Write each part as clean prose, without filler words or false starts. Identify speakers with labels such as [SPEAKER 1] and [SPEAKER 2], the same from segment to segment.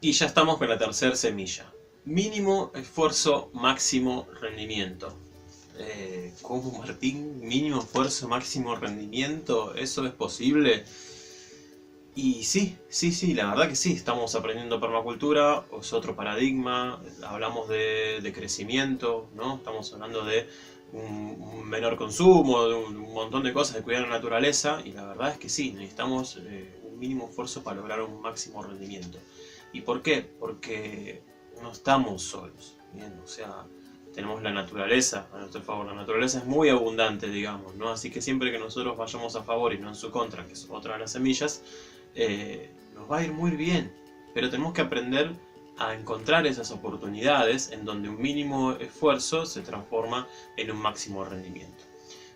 [SPEAKER 1] Y ya estamos con la tercera semilla. Mínimo esfuerzo, máximo rendimiento. ¿Cómo, Martín? Mínimo esfuerzo, máximo rendimiento. ¿Eso es posible? Y sí, sí, sí, la verdad que sí. Estamos aprendiendo permacultura, es otro paradigma. Hablamos de crecimiento, ¿no? Estamos hablando de un menor consumo, de un montón de cosas, de cuidar la naturaleza. Y la verdad es que sí, necesitamos un mínimo esfuerzo para lograr un máximo rendimiento. ¿Y por qué? Porque no estamos solos, ¿bien? O sea, tenemos la naturaleza a nuestro favor. La naturaleza es muy abundante, digamos, ¿no? Así que siempre que nosotros vayamos a favor y no en su contra, que es otra de las semillas, nos va a ir muy bien. Pero tenemos que aprender a encontrar esas oportunidades en donde un mínimo esfuerzo se transforma en un máximo rendimiento.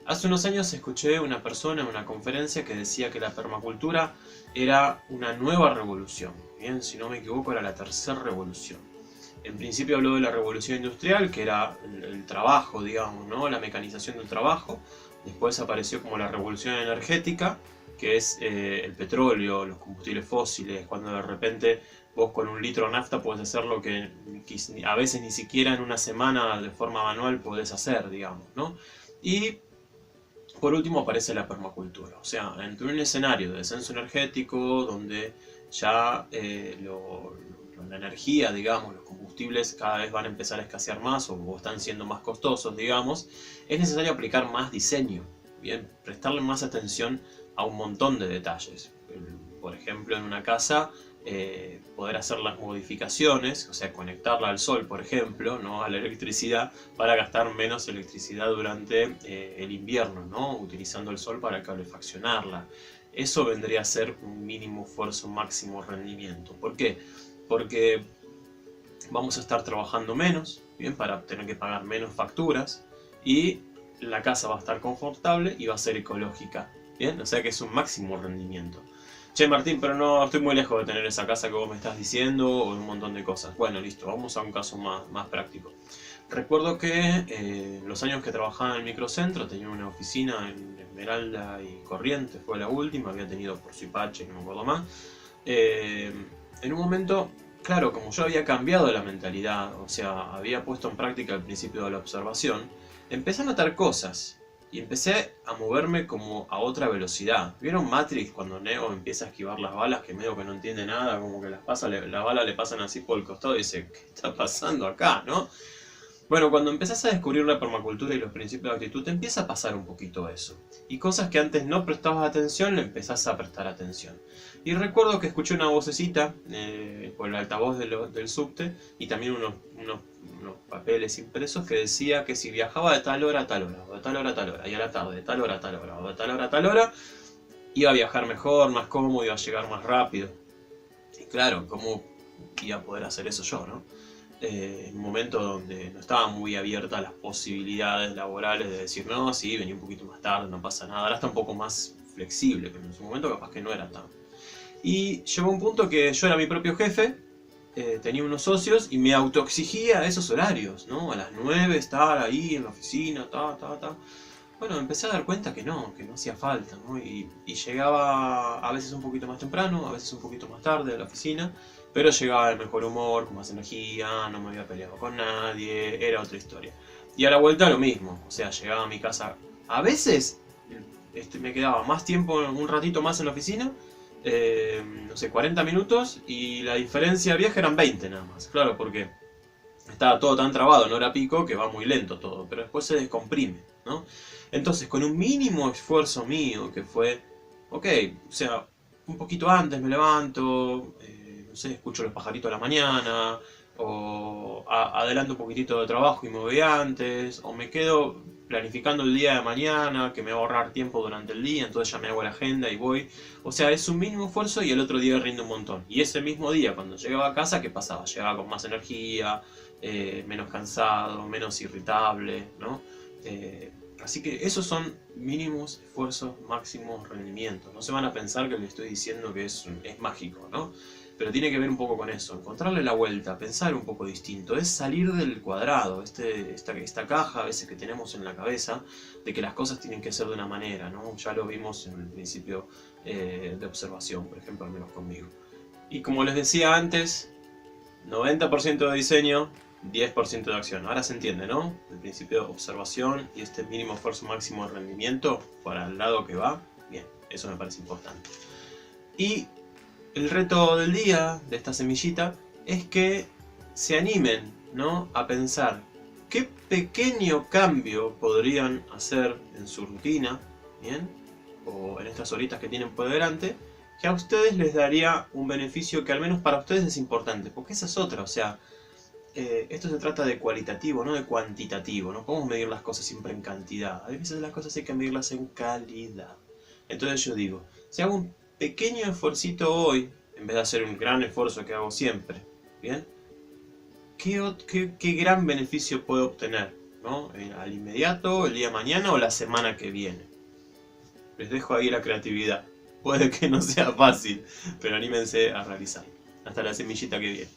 [SPEAKER 1] Hace unos años escuché una persona en una conferencia que decía que la permacultura era una nueva revolución. Bien, si no me equivoco, era la tercera revolución. En principio habló de la revolución industrial, que era el trabajo, digamos, ¿no? La mecanización del trabajo. Después apareció como la revolución energética, que es el petróleo, los combustibles fósiles, cuando de repente vos con un litro de nafta podés hacer lo que a veces ni siquiera en una semana de forma manual podés hacer, digamos, ¿no? Y por último aparece la permacultura, o sea, entre un escenario de descenso energético donde ya la energía, digamos, los combustibles cada vez van a empezar a escasear más o están siendo más costosos, digamos, es necesario aplicar más diseño, bien, prestarle más atención a un montón de detalles. Por ejemplo, en una casa poder hacer las modificaciones, o sea, conectarla al sol, por ejemplo, ¿no? A la electricidad, para gastar menos electricidad durante el invierno, ¿no? Utilizando el sol para calefaccionarla. Eso vendría a ser un mínimo esfuerzo, máximo rendimiento. ¿Por qué? Porque vamos a estar trabajando menos, bien, para tener que pagar menos facturas, y la casa va a estar confortable y va a ser ecológica, bien, o sea que es un máximo rendimiento. Che, Martín, pero no estoy muy lejos de tener esa casa que vos me estás diciendo o de un montón de cosas. Bueno, listo, vamos a un caso más práctico. Recuerdo que los años que trabajaba en el microcentro tenía una oficina en Esmeralda y Corrientes, fue la última, había tenido por Suipache, no me acuerdo más. En un momento, claro, como yo había cambiado la mentalidad, o sea, había puesto en práctica el principio de la observación, empecé a notar cosas y empecé a moverme como a otra velocidad. ¿Vieron Matrix cuando Neo empieza a esquivar las balas, que medio que no entiende nada, como que las balas le pasan así por el costado y dice, ¿qué está pasando acá, no? Bueno, cuando empezás a descubrir la permacultura y los principios de actitud, te empieza a pasar un poquito eso. Y cosas que antes no prestabas atención, le empezás a prestar atención. Y recuerdo que escuché una vocecita por el altavoz del subte y también unos papeles impresos que decía que si viajaba de tal hora a tal hora, o de tal hora a tal hora, y a la tarde de tal hora a tal hora, o de tal hora a tal hora, iba a viajar mejor, más cómodo, iba a llegar más rápido. Y claro, ¿cómo iba a poder hacer eso yo, no? En un momento donde no estaba muy abierta a las posibilidades laborales de decir, no, sí, vení un poquito más tarde, no pasa nada. Ahora está un poco más flexible, pero en su momento capaz que no era tan. Y llegó un punto que yo era mi propio jefe, tenía unos socios y me autoexigía esos horarios, ¿no? A las 9 estar ahí en la oficina, ta. Bueno, empecé a dar cuenta que no hacía falta, ¿no? Y llegaba a veces un poquito más temprano, a veces un poquito más tarde a la oficina, pero llegaba de mejor humor, con más energía, no me había peleado con nadie, era otra historia. Y a la vuelta lo mismo, o sea, llegaba a mi casa. A veces me quedaba más tiempo, un ratito más en la oficina, no sé, 40 minutos, y la diferencia de viaje eran 20 nada más. Claro, porque estaba todo tan trabado en hora pico que va muy lento todo, pero después se descomprime, ¿no? Entonces, con un mínimo esfuerzo mío, que fue, ok, o sea, un poquito antes me levanto, no sé, escucho los pajaritos a la mañana, o adelanto un poquitito de trabajo y me voy antes, o me quedo planificando el día de mañana, que me va a ahorrar tiempo durante el día, entonces ya me hago la agenda y voy. O sea, es un mínimo esfuerzo y el otro día rinde un montón. Y ese mismo día, cuando llegaba a casa, ¿qué pasaba? Llegaba con más energía, menos cansado, menos irritable, ¿no? Así que esos son mínimos esfuerzos, máximos rendimientos. No se van a pensar que les estoy diciendo que es mágico, ¿no? Pero tiene que ver un poco con eso, encontrarle la vuelta, pensar un poco distinto, es salir del cuadrado, esta caja a veces que tenemos en la cabeza de que las cosas tienen que ser de una manera, ¿no? Ya lo vimos en el principio de observación, por ejemplo, al menos conmigo. Y como les decía antes, 90% de diseño, 10% de acción. Ahora se entiende, ¿no? El principio de observación y este mínimo esfuerzo máximo de rendimiento para el lado que va. Bien, eso me parece importante. Y el reto del día de esta semillita es que se animen, ¿no?, a pensar qué pequeño cambio podrían hacer en su rutina, ¿bien?, o en estas horitas que tienen por delante, que a ustedes les daría un beneficio que al menos para ustedes es importante, porque esa es otra, o sea, esto se trata de cualitativo, no de cuantitativo, no podemos medir las cosas siempre en cantidad, a veces las cosas hay que medirlas en calidad. Entonces yo digo, si hago un pequeño esfuercito hoy, en vez de hacer un gran esfuerzo que hago siempre, ¿bien?, ¿qué gran beneficio puedo obtener, ¿no?, al inmediato, el día de mañana o la semana que viene? Les dejo ahí la creatividad. Puede que no sea fácil, pero anímense a realizarlo. Hasta la semillita que viene.